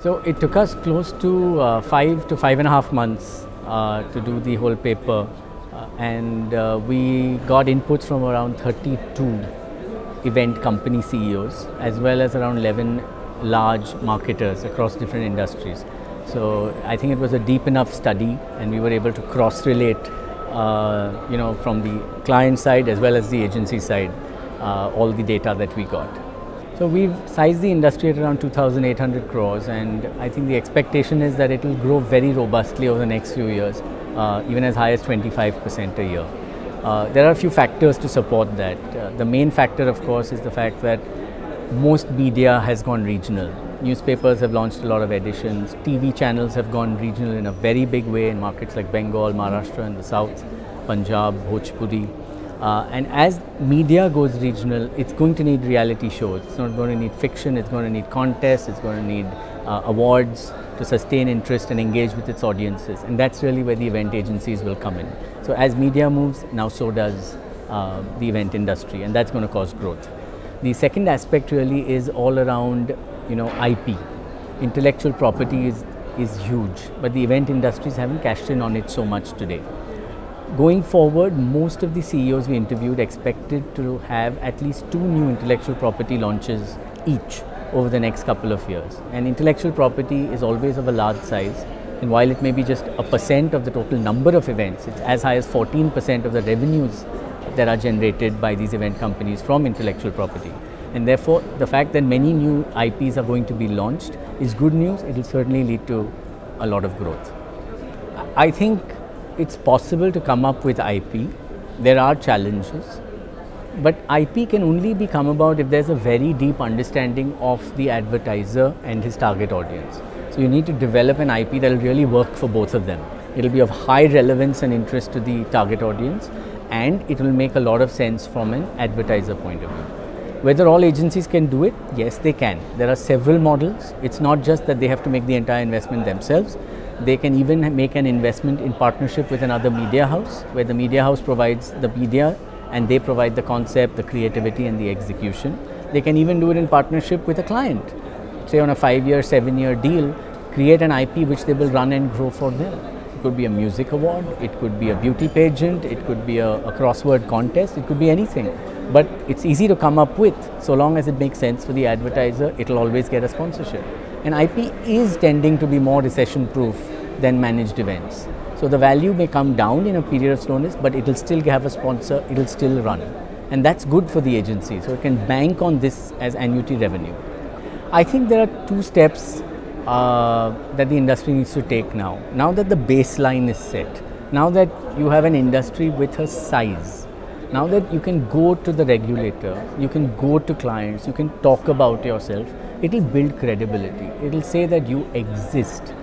So it took us close to 5 to 5.5 months to do the whole paper, and we got inputs from around 32 event company CEOs as well as around 11 large marketers across different industries. So I think it was a deep enough study, and we were able to cross-relate, from the client side as well as the agency side, all the data that we got. So we've sized the industry at around 2,800 crores, and I think the expectation is that it will grow very robustly over the next few years, even as high as 25% a year. There are a few factors to support that. The main factor, of course, is the fact that most media has gone regional. Newspapers have launched a lot of editions. TV channels have gone regional in a very big way in markets like Bengal, Maharashtra and the South, Punjab, Bhojpuri. And as media goes regional, it's going to need reality shows. It's not going to need fiction, it's going to need contests, it's going to need awards to sustain interest and engage with its audiences. And that's really where the event agencies will come in. So as media moves, now so does the event industry, and that's going to cause growth. The second aspect really is all around, IP. Intellectual property is huge, but the event industries haven't cashed in on it so much today. Going forward, most of the CEOs we interviewed expected to have at least 2 new intellectual property launches each over the next couple of years. And intellectual property is always of a large size, and while it may be just a percent of the total number of events, it's as high as 14% of the revenues that are generated by these event companies from intellectual property. And therefore, the fact that many new IPs are going to be launched is good news. It will certainly lead to a lot of growth. I think it's possible to come up with IP. There are challenges, but IP can only come about if there's a very deep understanding of the advertiser and his target audience. So you need to develop an IP that will really work for both of them. It will be of high relevance and interest to the target audience, and it will make a lot of sense from an advertiser point of view. Whether all agencies can do it? Yes, they can. There are several models. It's not just that they have to make the entire investment themselves. They can even make an investment in partnership with another media house, where the media house provides the media and they provide the concept, the creativity and the execution. They can even do it in partnership with a client. Say on a 5-year, 7-year deal, create an IP which they will run and grow for them. It could be a music award, it could be a beauty pageant, it could be a crossword contest, it could be anything. But it's easy to come up with, so long as it makes sense for the advertiser, it will always get a sponsorship. And IP is tending to be more recession proof than managed events. So the value may come down in a period of slowness, but it will still have a sponsor, it will still run. And that's good for the agency, so it can bank on this as annuity revenue. I think there are 2 steps that the industry needs to take now. Now that the baseline is set, now that you have an industry with a size, now that you can go to the regulator, you can go to clients, you can talk about yourself, it will build credibility. It will say that you exist,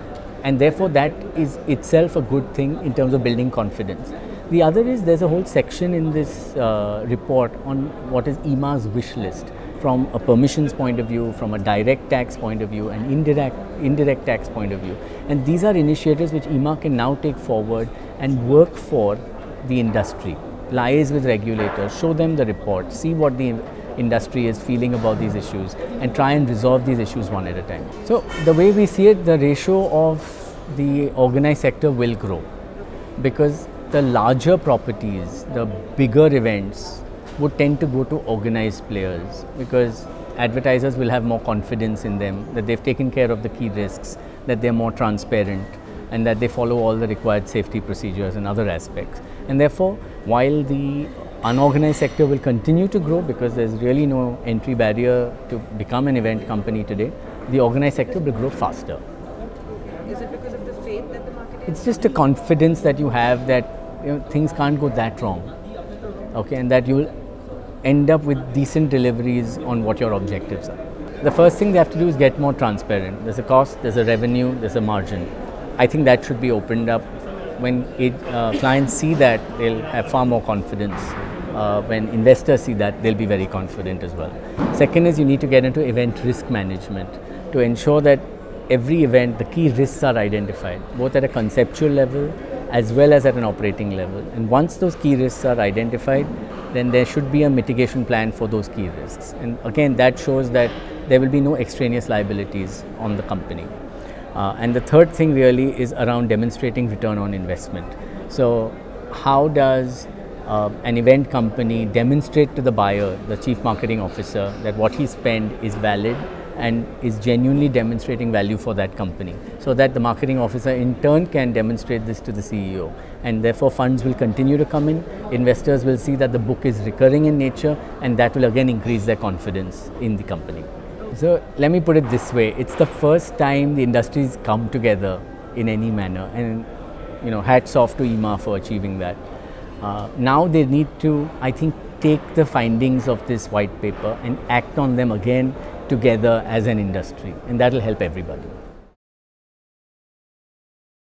and therefore that is itself a good thing in terms of building confidence. The other is there's a whole section in this report on what is IEMA's wish list, from a permissions point of view, from a direct tax point of view, and indirect tax point of view. And these are initiatives which IEMA can now take forward and work for the industry, liaise with regulators, show them the report, see what the industry is feeling about these issues, and try and resolve these issues one at a time. So the way we see it, the ratio of the organized sector will grow, because the larger properties, the bigger events would tend to go to organized players, because advertisers will have more confidence in them, that they've taken care of the key risks, that they're more transparent, and that they follow all the required safety procedures and other aspects. And therefore, while the unorganized sector will continue to grow, because there's really no entry barrier to become an event company today, the organized sector will grow faster. Is it because of the faith that the market has? It's just a confidence that you have that things can't go that wrong, okay, and that you'll end up with decent deliveries on what your objectives are. The first thing they have to do is get more transparent. There's a cost, there's a revenue, there's a margin. I think that should be opened up. When clients see that, they'll have far more confidence. When investors see that, they'll be very confident as well. Second is you need to get into event risk management to ensure that every event, the key risks are identified, both at a conceptual level as well as at an operating level. And once those key risks are identified, then there should be a mitigation plan for those key risks. And again, that shows that there will be no extraneous liabilities on the company. And the third thing really is around demonstrating return on investment. So how does an event company demonstrate to the buyer, the chief marketing officer, that what he spent is valid and is genuinely demonstrating value for that company, so that the marketing officer in turn can demonstrate this to the CEO, and therefore funds will continue to come in, investors will see that the book is recurring in nature, and that will again increase their confidence in the company. So let me put it this way, it's the first time the industries come together in any manner, and hats off to IEMA for achieving that. Now they need to, I think, take the findings of this white paper and act on them again together as an industry, and that will help everybody.